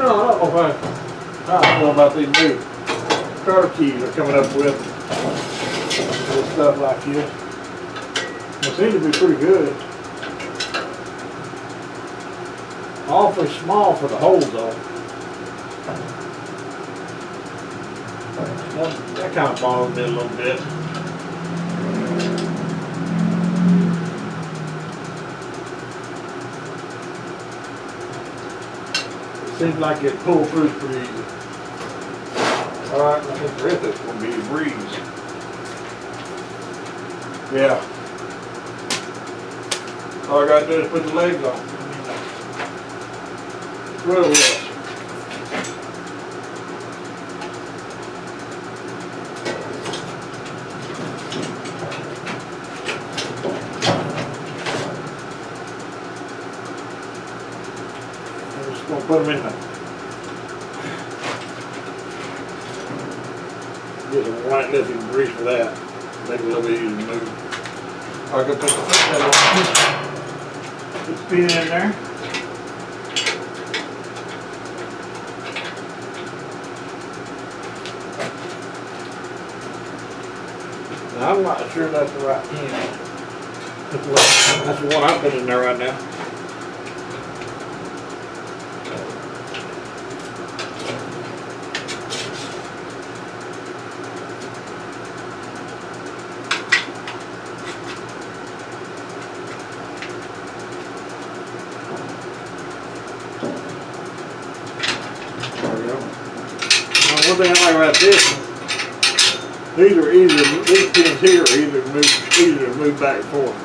don't know if how I feel about these new car keys they're coming up with stuff like this. They seem to be pretty good. Awfully small for the holes though. That kind of bothers me a little bit. Seems like it pulled through pretty easy. Alright, I think the rest of it's going to be a breeze. Yeah. All I got to do is put the legs on. Real well. I'm just going to put them in there. Get some white lifting grease for that. Make it a little bit easier to move. I can put the foot pedal on. Put the pin in there. Now, I'm not sure that's the right pin. That's the one I put in there right now. One thing I like about this, these pins here are easier to move back and forth,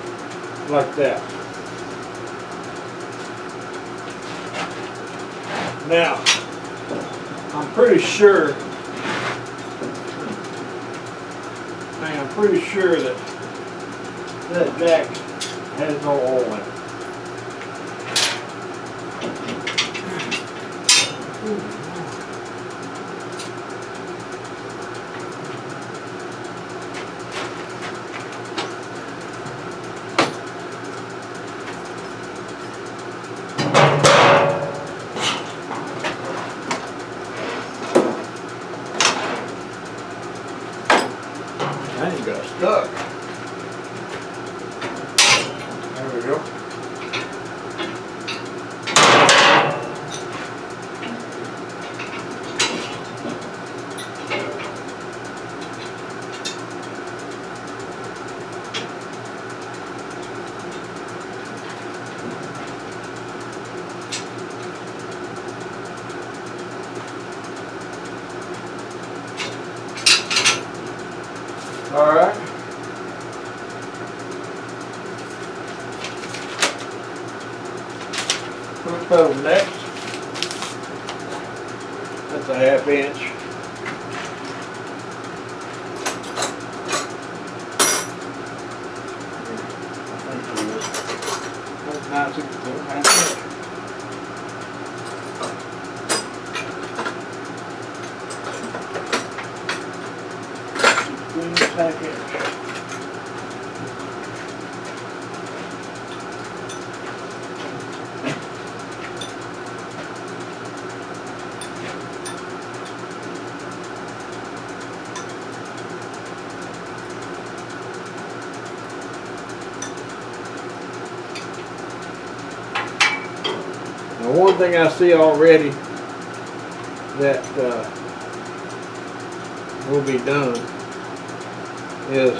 like that. Now, I'm pretty sure that that jack has no oil in it. I ain't got stuck. There we go. All right. Foot pedal next. That's a 1/2 inch. That's 9/16, 1/2 inch. Now, one thing I see already that will be done is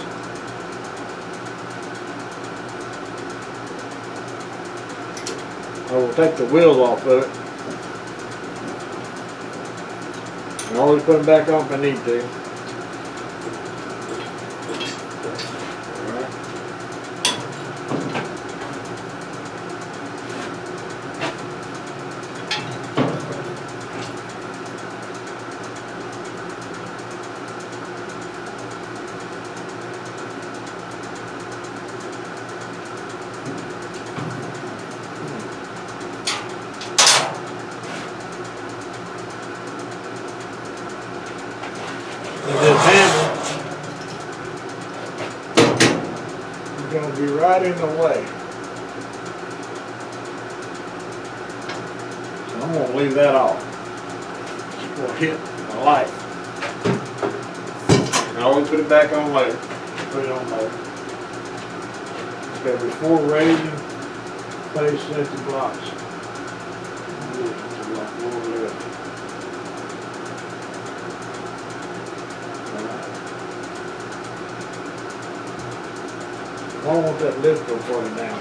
I will take the wheels off of it. I always put them back on if I need to. This handle is going to be right in the way. So I'm going to leave that off. will hit a light. And always put it back on later. Put it on later. Okay, before raising, place safety blocks. I don't want that lid to go further down.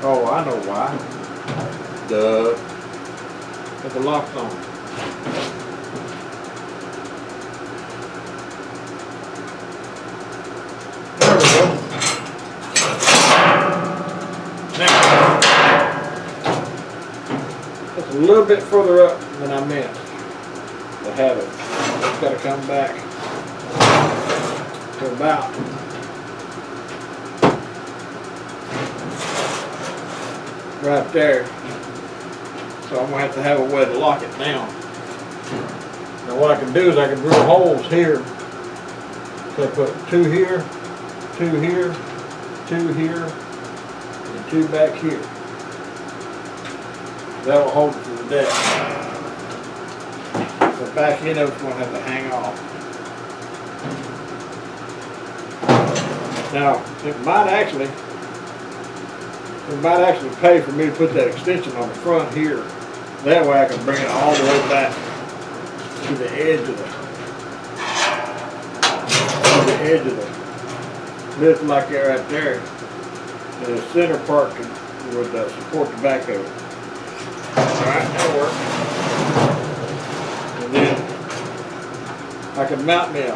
Oh, I know why. Duh. Put the locks on. There we go. Now, it's a little bit further up than I meant to have it. It's got to come back to about right there. So I'm going to have a way to lock it down. Now what I can do is I can drill holes here. So I put 2 here, 2 here, 2 here, and 2 back here. That will hold it to the deck. The back end of it's going to have to hang off. Now, it might actually pay for me to put that extension on the front here. That way I can bring it all the way back to the edge of the lift like that right there. And the center part would support the back of it. Alright, that'll work. And then I can mount me a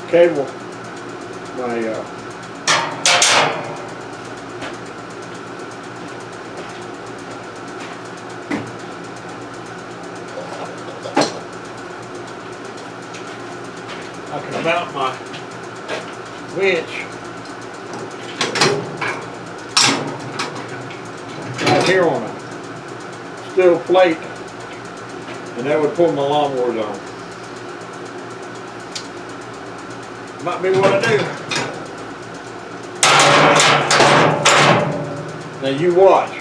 cable, I can mount my winch right here on a steel plate, and that would pull my lawnmowers on. Might be what I do. Now you watch.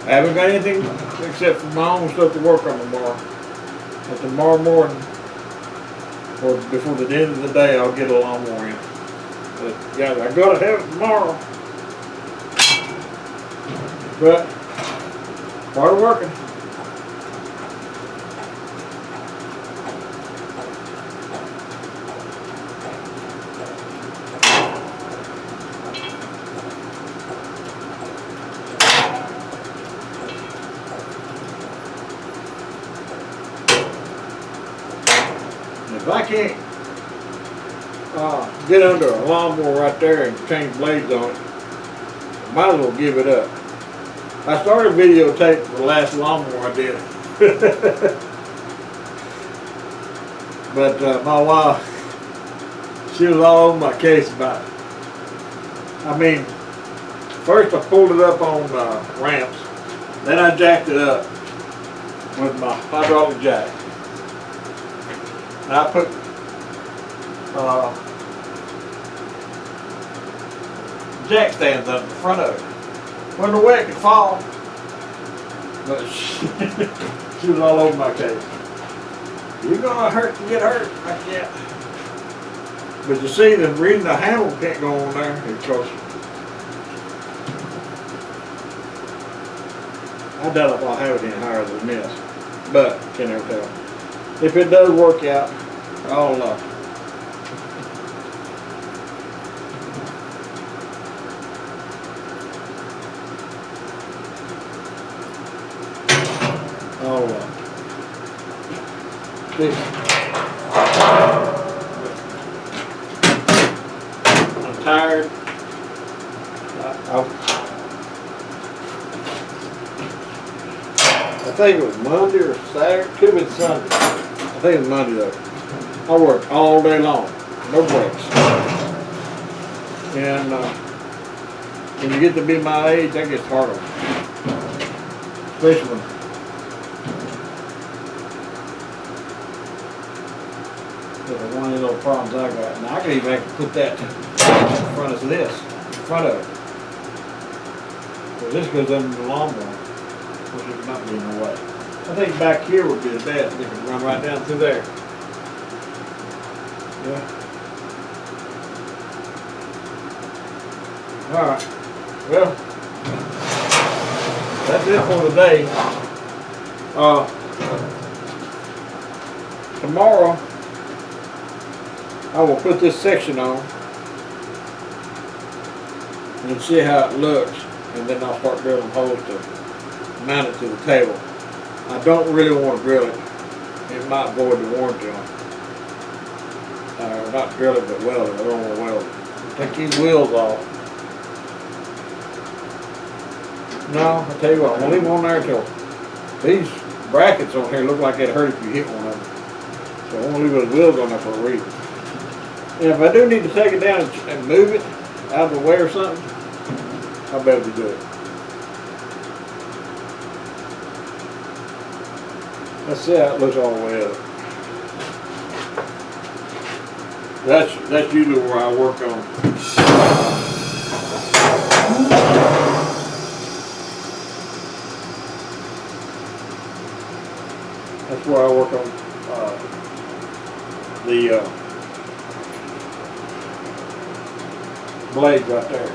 I haven't got anything except for my own stuff to work on tomorrow. But tomorrow morning, or before the end of the day, I'll get a lawnmower in. But yeah, I gotta have it tomorrow. But part of working. If I can't get under a lawnmower right there and change blades on it, I might as well give it up. I started videotaping the last lawnmower I did. But my wife, she was all over my case about it. I mean, first I pulled it up on ramps, then I jacked it up with my hydraulic jack. And I put jack stands up in front of it. Wasn't no way it could fall, but she was all over my case. You're gonna get hurt. I can't. But you see, the reason the handle can't go on there is because I doubt if I'll have it any higher than this, but can't ever tell. If it does work out, I'll see. I'm tired. I think it was Monday or Saturday. Could have been Sunday. I think it was Monday though. I worked all day long. no brakes. And when you get to be my age, that gets harder. Especially when one of these little problems I got. And I can even have to put that in front of this, in front of it. Because this goes under the lawnmower, which is not being in the way. I think back here would be the best. They can run right down through there. Yeah. All right. Well, that's it for today. Tomorrow, I will put this section on and see how it looks, and then I'll start drilling holes to mount it to the table. I don't really want to drill it. It might void the warranty on it. Not drill it, but weld it. I don't want to weld it. Take these wheels off. No, I'll tell you what, I'm going to leave them on there till these brackets on here look like they'd hurt if you hit one of them. So I'm going to leave those wheels on there for a reason. And if I do need to take it down and move it out of the way or something, I'll be able to do it. Let's see how it looks all the way up. That's usually where I work on. That's where I work on the blades right there.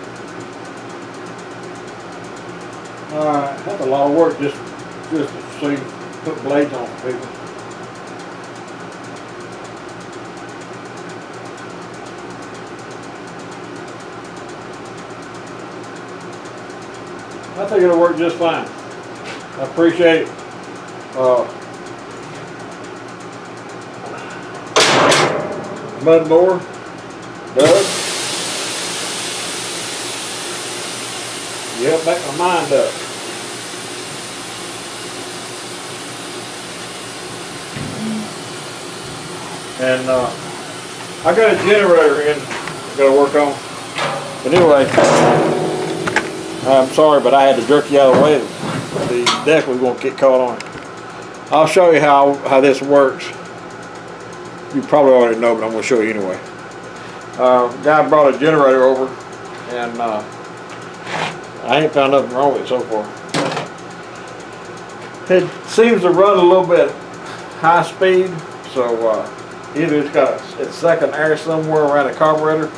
Alright, that's a lot of work just to see, put blades on for people. I think it'll work just fine. I appreciate it. Mud mower, Doug. Yeah, make my mind up. And I got a generator in I gotta work on. But anyway, I'm sorry, but I had to jerk you out of the way. The deck was gonna get caught on it. I'll show you how this works. You probably already know, but I'm gonna show you anyway. Guy brought a generator over, and I ain't found nothing wrong with it so far. It seems to run a little bit high speed, so either it's got it's sucking air somewhere around the carburetor,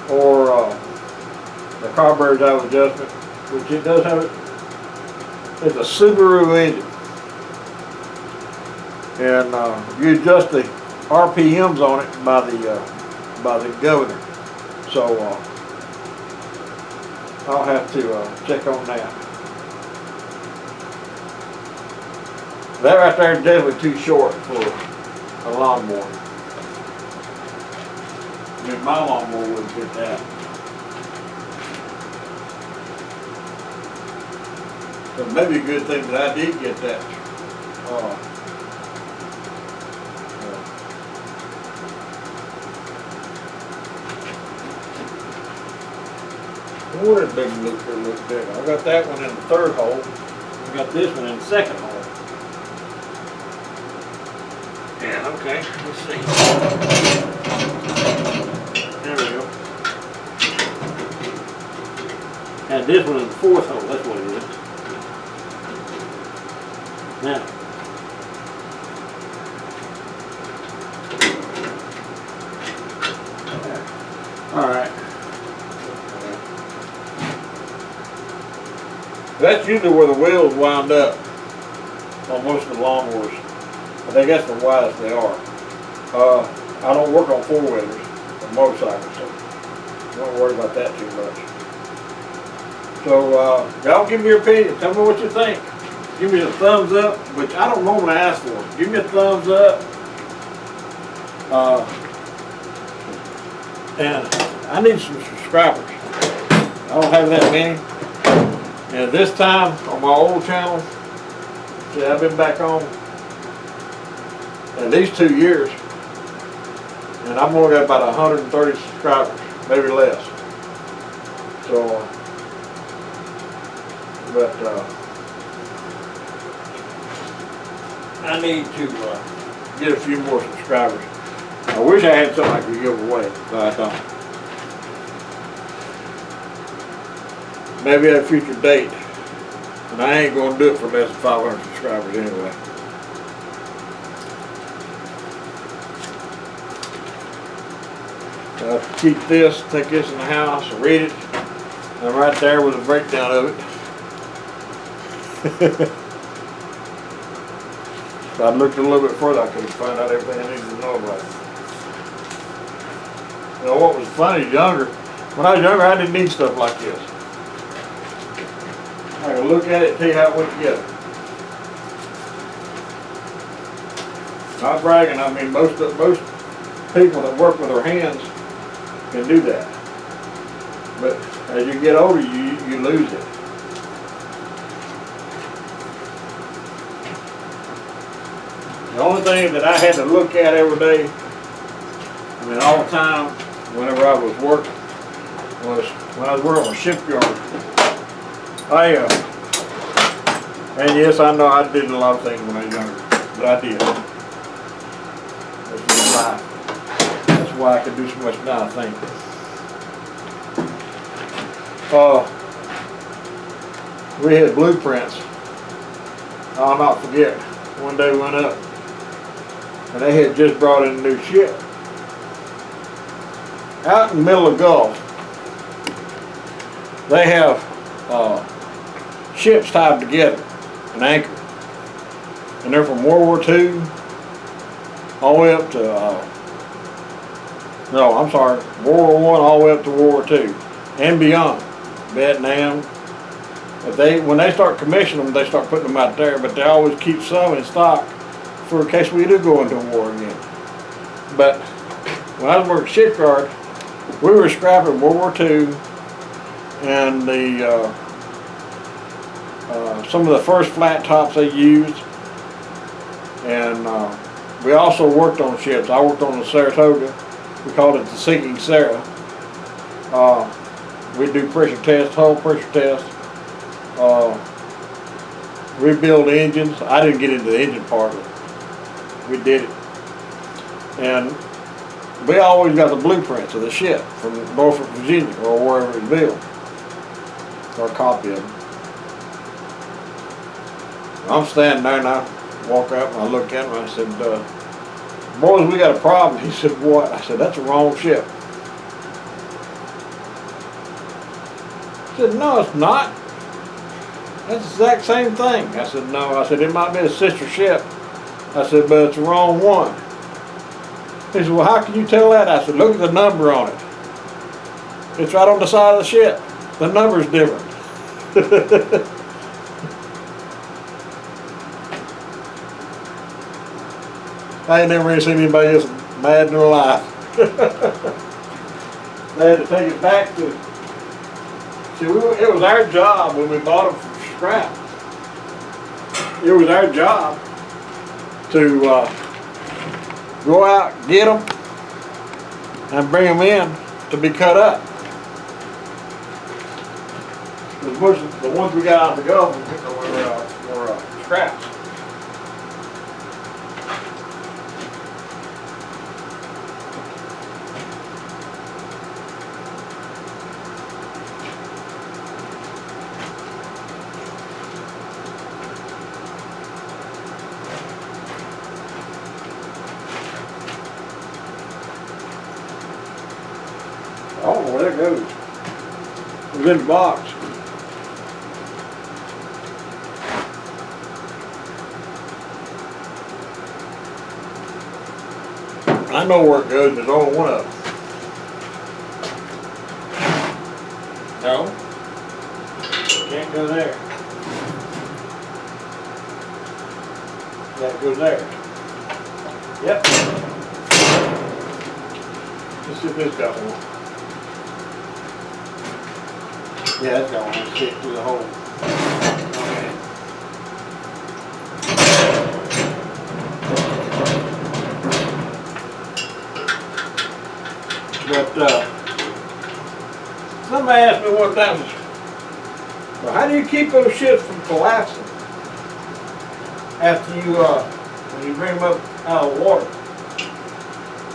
or the carburetor's out of adjustment, which it does have it. It's a Subaru engine, and you adjust the RPMs on it by the governor. So I'll have to check on that. That right there is definitely too short for a lawnmower. I mean, my lawnmower wouldn't fit that. So maybe a good thing that I did get that. What is big look big? I got that one in the third hole. I got this one in the second hole. Yeah, okay, let's see. There we go. And this one in the fourth hole, that's what it is. Now. Alright. That's usually where the wheels wind up on most of the lawnmowers. I think that's the widest they are. I don't work on four-wheelers or motorcycles, so don't worry about that too much. So y'all give me your opinion. Tell me what you think. Give me a thumbs up, which I don't normally ask for. Give me a thumbs up. And I need some subscribers. I don't have that many. And this time on my old channel, see, I've been back on in these 2 years, and I've only got about 130 subscribers, maybe less. So, but I need to get a few more subscribers. I wish I had something I could give away, but I don't. Maybe at a future date, and I ain't gonna do it for less than 500 subscribers anyway. I'll keep this, take this in the house, read it, and right there was a breakdown of it. If I'd looked a little bit further, I could have found out everything I needed to know about it. You know what was funny, younger, when I was younger, I didn't need stuff like this. I could look at it and tell you how it went together. Not bragging, I mean most people that work with their hands can do that. But as you get older, you lose it. The only thing that I had to look at every day, I mean all the time, whenever I was working, was when I was working on a shipyard. And yes, I know I did a lot of things when I was younger, but I did. That's just life. That's why I can do so much now, I think. We had blueprints. I'll not forget. One day we went up, and they had just brought in a new ship. Out in the middle of the Gulf, they have ships tied together, an anchor, and they're from World War II all the way up to World War I all the way up to World War II and beyond, Vietnam. But when they start commissioning them, they start putting them out there, but they always keep some in stock for in case we do go into a war again. But when I was working shipyard, we were scrapping World War II and the some of the first flat tops they used, and we also worked on ships. I worked on the Saratoga. We called it the Sinking Sarah. We do pressure tests, hull pressure tests. Rebuild engines. I didn't get into the engine part of it. We did it, and we always got the blueprints of the ship from Norfolk, Virginia, or wherever it was built, or a copy of them. I'm standing there and I walk up and I look at him and I said, boys, we got a problem. He said, what? I said, that's the wrong ship. He said, no, it's not. That's the exact same thing. I said, no. I said, it might be a sister ship. I said, but it's the wrong one. He said, well, how can you tell that? I said, look at the number on it. It's right on the side of the ship. The number's different. I ain't never really seen anybody else mad in their life. They had to take it back to, see, it was our job when we bought them from scrap. It was our job to go out, get them, and bring them in to be cut up. The ones we got out of the Gulf were scraps. Oh, well, there it goes. It was in the box. I know where it goes. There's only one of them. No. Can't go there. That goes there. Yep. Let's see if this got one. Yeah, that's got one. Let's stick through the hole. Okay. But somebody asked me one time, well, how do you keep those ships from collapsing after you, when you bring them up out of the water?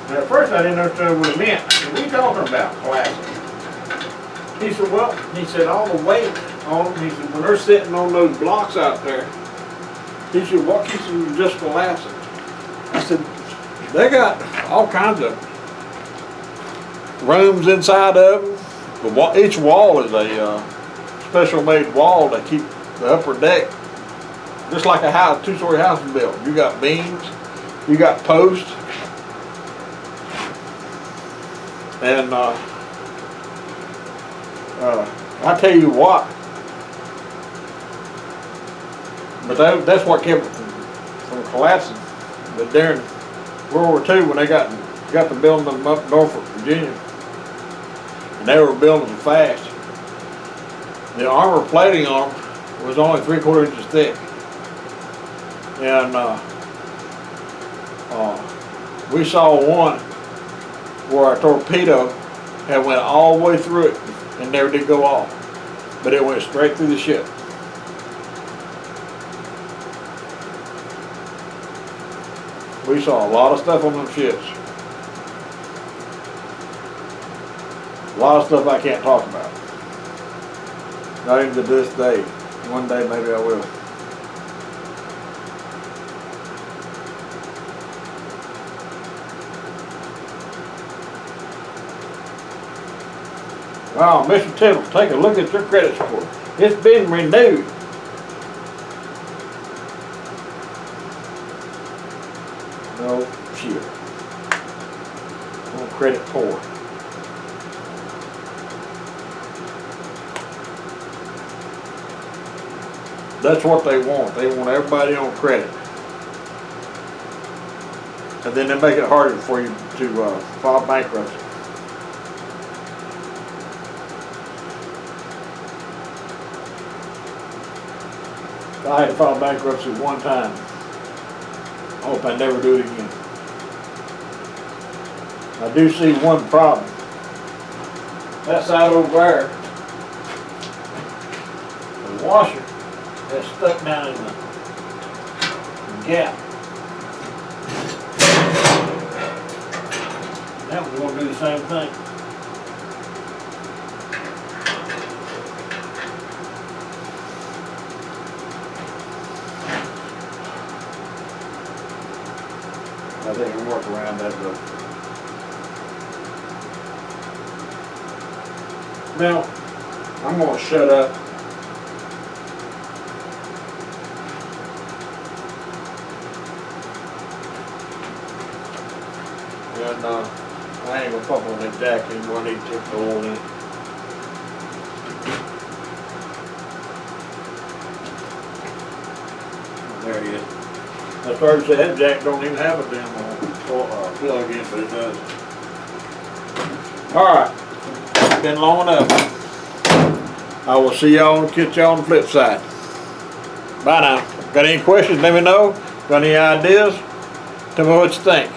And at first I didn't understand what it meant. I said, what are you talking about, collapsing? He said, well, he said, all the weight on them, he said, when they're sitting on those blocks out there, he said, what keeps them from just collapsing? I said, they got all kinds of rooms inside of them. Each wall is a special made wall to keep the upper deck, just like a house, two-story house is built. You got beams, you got posts, and I tell you what, but that's what kept it from collapsing. But during World War II, when they got to building them up in Norfolk, Virginia, and they were building them fast, the armor plating on them was only 3/4 inches thick. And we saw one where a torpedo had went all the way through it and never did go off, but it went straight through the ship. We saw a lot of stuff on them ships. A lot of stuff I can't talk about. Not even to this day. One day maybe I will. Wow, Mr. Tittle, take a look at your credit score. It's been renewed. No shit. No credit poor. That's what they want. They want everybody on credit. And then they make it harder for you to file bankruptcy. I had to file bankruptcy one time. I hope I never do it again. I do see one problem. That side over there, the washer that's stuck down in the gap. That one's going to do the same thing. I think we can work around that though. Now, I'm going to shut up. And I ain't going to pump on that jack anymore. I need to take the oil in it. There he is. I started to say that jack don't even have a damn plug in, but it does. Alright, been long enough. I will see y'all, catch y'all on the flip side. Bye now. Got any questions, let me know. Got any ideas? Tell me what you think.